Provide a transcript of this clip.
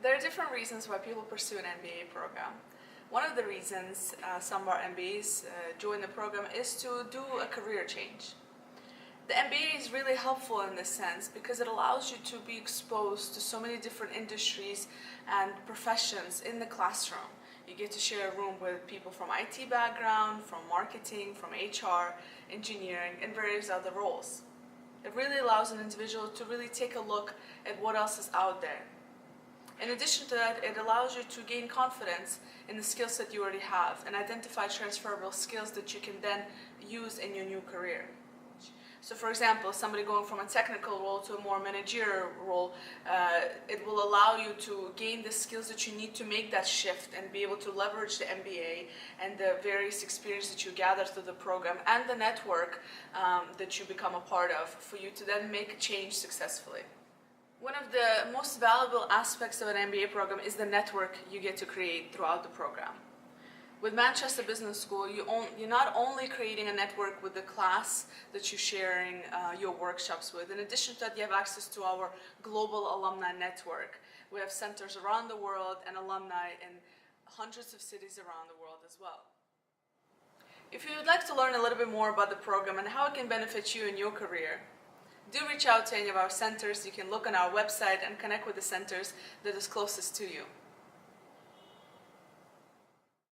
There are different reasons why people pursue an MBA program. One of the reasons some of our MBAs join the program is to do a career change. The MBA is really helpful in this sense because it allows you to be exposed to so many different industries and professions in the classroom. You get to share a room with people from IT background, from marketing, from HR, engineering, and various other roles. It really allows an individual to really take a look at what else is out there. In addition to that, it allows you to gain confidence in the skills that you already have and identify transferable skills that you can then use in your new career. So for example, somebody going from a technical role to a more managerial role, it will allow you to gain the skills that you need to make that shift and be able to leverage the MBA and the various experiences that you gather through the program and the network that you become a part of for you to then make a change successfully. One of the most valuable aspects of an MBA program is the network you get to create throughout the program. With Manchester Business School, you're not only creating a network with the class that you're sharing your workshops with. In addition to that, you have access to our global alumni network. We have centers around the world and alumni in hundreds of cities around the world as well. If you would like to learn a little bit more about the program and how it can benefit you in your career, do reach out to any of our centers. You can look on our website and connect with the centers that is closest to you.